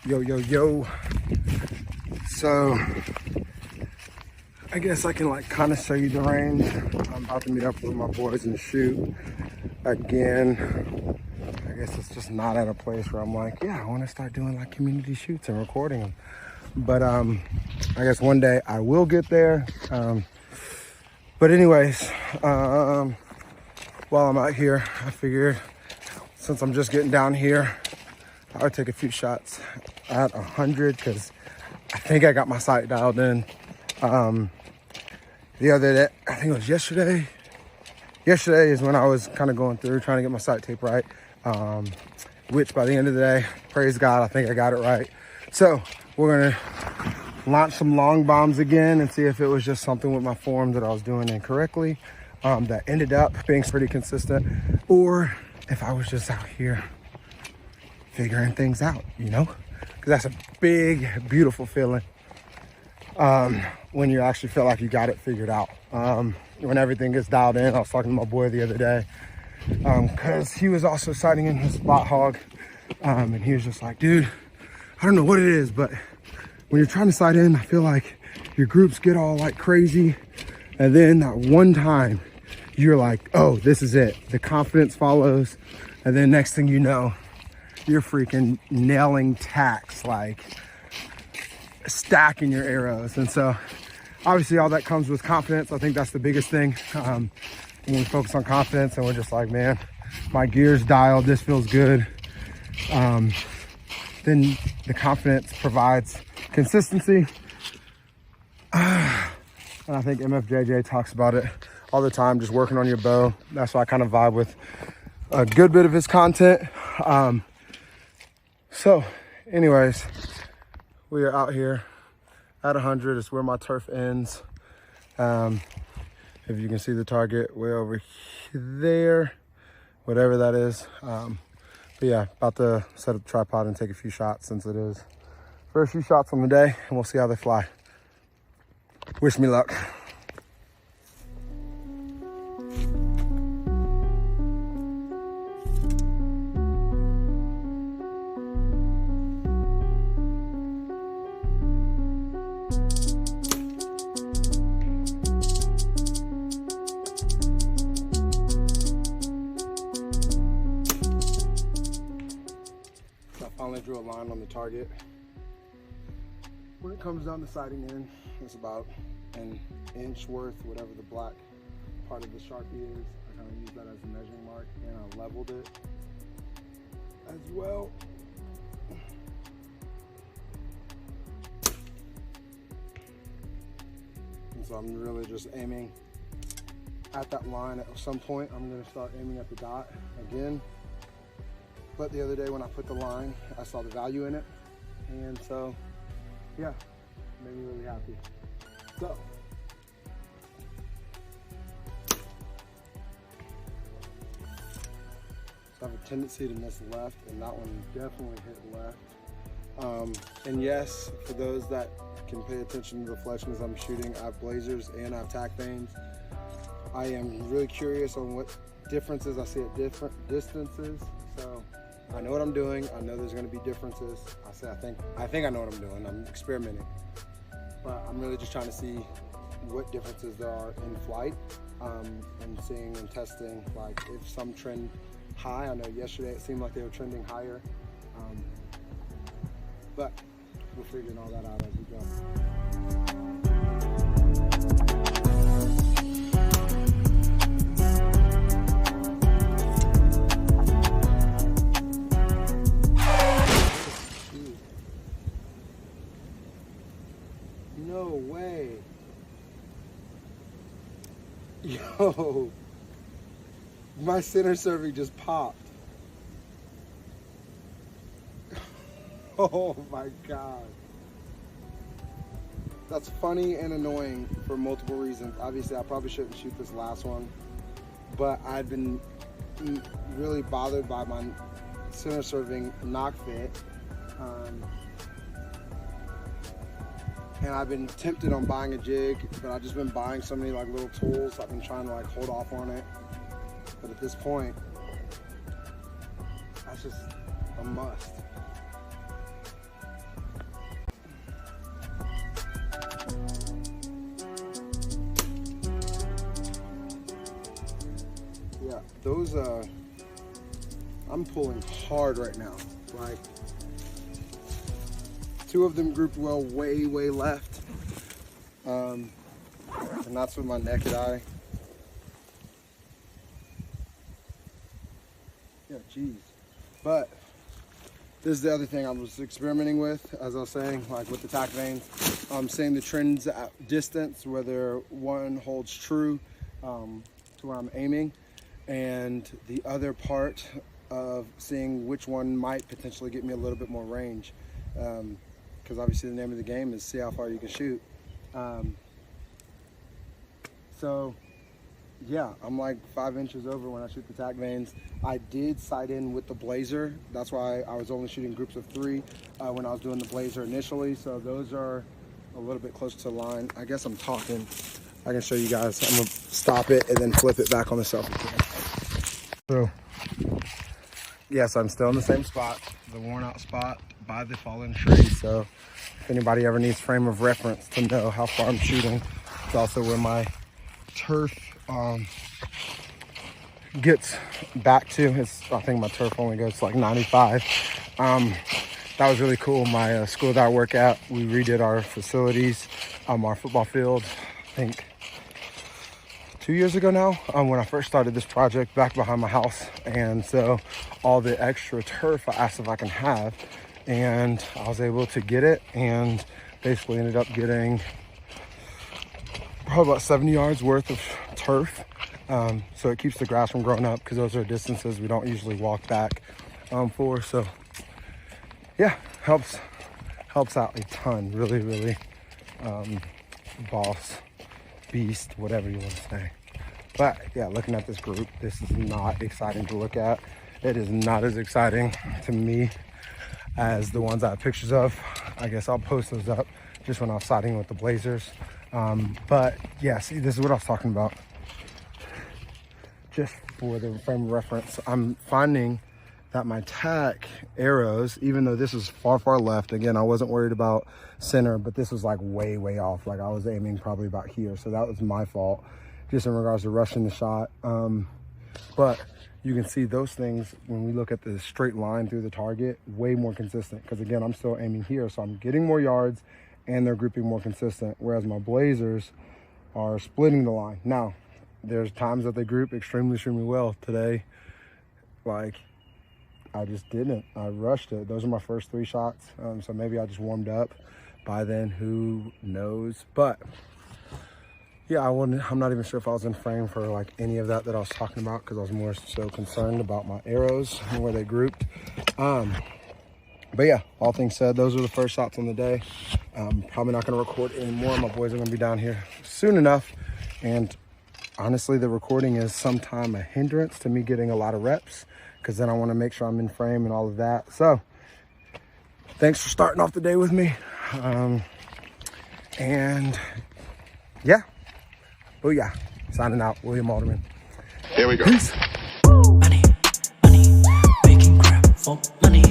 Yo. So I guess I can like kind of show you the range. I'm about to meet up with my boys and shoot again. I guess it's just not at a place where I'm like, yeah, I want to start doing like community shoots and recording them. But I guess one day I will get there. But anyways, while I'm out here, I figured since I'm just getting down here, I would take a few shots at 100 because I think I got my sight dialed in. The other day, I think it was yesterday. Yesterday is when I was kind of going through trying to get my sight tape right. Which by the end of the day, praise God, I think I got it right. So we're gonna launch some long bombs again and see if it was just something with my form that I was doing incorrectly that ended up being pretty consistent, or if I was just out here figuring things out, you know? Because that's a big, beautiful feeling when you actually feel like you got it figured out. When everything gets dialed in. I was talking to my boy the other day because he was also sighting in his spot hog, and he was just like, dude, I don't know what it is, but when you're trying to sight in, I feel like your groups get all like crazy, and then that one time you're like, oh, this is it. The confidence follows, and then next thing you know, you're freaking nailing tacks, like stacking your arrows. And so obviously all that comes with confidence. I think that's the biggest thing. When we focus on confidence and we're just like, man, my gear's dialed, this feels good. Then the confidence provides consistency. And I think MFJJ talks about it all the time, just working on your bow. That's why I kind of vibe with a good bit of his content. So anyways, we are out here at 100. It's where my turf ends. If you can see the target way over there, whatever that is. But yeah, about to set up the tripod and take a few shots since it is first few shots on the day, and we'll see how they fly. Wish me luck. Finally drew a line on the target. When it comes down to sighting in, it's about an inch worth, whatever the black part of the Sharpie is. I kind of use that as a measuring mark, and I leveled it as well. And so I'm really just aiming at that line. At some point, I'm going to start aiming at the dot again. But the other day when I put the line, I saw the value in it. And so, yeah, made me really happy. So, I have a tendency to miss left, and that one definitely hit left. And yes, for those that can pay attention to the fletchings I'm shooting, I have blazers and I have tack vanes. I am really curious on what differences I see at different distances. So I know what I'm doing. I know there's going to be differences. I think I know what I'm doing. I'm experimenting, but I'm really just trying to see what differences there are in flight, and seeing and testing like if some trend high. I know yesterday it seemed like they were trending higher, but we're figuring all that out as we go. No way. Yo, my center serving just popped. Oh my God. That's funny and annoying for multiple reasons. Obviously, I probably shouldn't shoot this last one, but I've been really bothered by my center serving knock fit. And I've been tempted on buying a jig, but I've just been buying so many like little tools. I've been trying to like hold off on it. But at this point, that's just a must. those, I'm pulling hard right now. Like, 2 of them grouped well way left. And that's with my naked eye. Yeah, geez. But this is the other thing I was experimenting with, as I was saying, like with the tack veins. I'm seeing the trends at distance, whether one holds true to where I'm aiming, and the other part of seeing which one might potentially get me a little bit more range. Because obviously the name of the game is see how far you can shoot. So yeah, I'm like 5 inches over when I shoot the tack veins. I did sight in with the blazer. That's why I was only shooting groups of 3 when I was doing the blazer initially. So those are a little bit closer to the line. I guess I'm talking. I can show you guys. I'm gonna stop it and then flip it back on the selfie cam. So yes, I'm still in the same spot, the worn out spot by the fallen tree. So if anybody ever needs frame of reference to know how far I'm shooting, it's also where my turf gets back to. I think my turf only goes to like 95. That was really cool. My school that I work at, we redid our facilities, our football field, I think 2 years ago now, when I first started this project back behind my house. And so all the extra turf I asked if I can have, and I was able to get it, and basically ended up getting probably about 70 yards worth of turf. So it keeps the grass from growing up, because those are distances we don't usually walk back for. So yeah, helps out a ton. Really boss, beast, whatever you want to say. But yeah, looking at this group, this is not exciting to look at. It is not as exciting to me as the ones I have pictures of. I guess I'll post those up just when I was sighting with the blazers. But yeah, see, this is what I was talking about. Just for the frame of reference, I'm finding that my tack arrows, even though this is far left, again, I wasn't worried about center, but this was like way off. Like I was aiming probably about here. So that was my fault, just in regards to rushing the shot. But you can see those things when we look at the straight line through the target, way more consistent. Because again, I'm still aiming here, so I'm getting more yards and they're grouping more consistent. Whereas my blazers are splitting the line. Now, there's times that they group extremely well. Today, like, I just didn't. I rushed it. Those are my first 3 shots. So maybe I just warmed up by then, who knows. But yeah, I'm not even sure if I was in frame for like any of that I was talking about, because I was more so concerned about my arrows and where they grouped. But yeah, all things said, those are the first shots on the day. Probably not gonna record anymore. My boys are gonna be down here soon enough. And honestly, the recording is sometimes a hindrance to me getting a lot of reps, because then I wanna make sure I'm in frame and all of that. So thanks for starting off the day with me. And yeah, booyah. Signing out, William Alderman. Here we go. Peace. Money, making crap for money.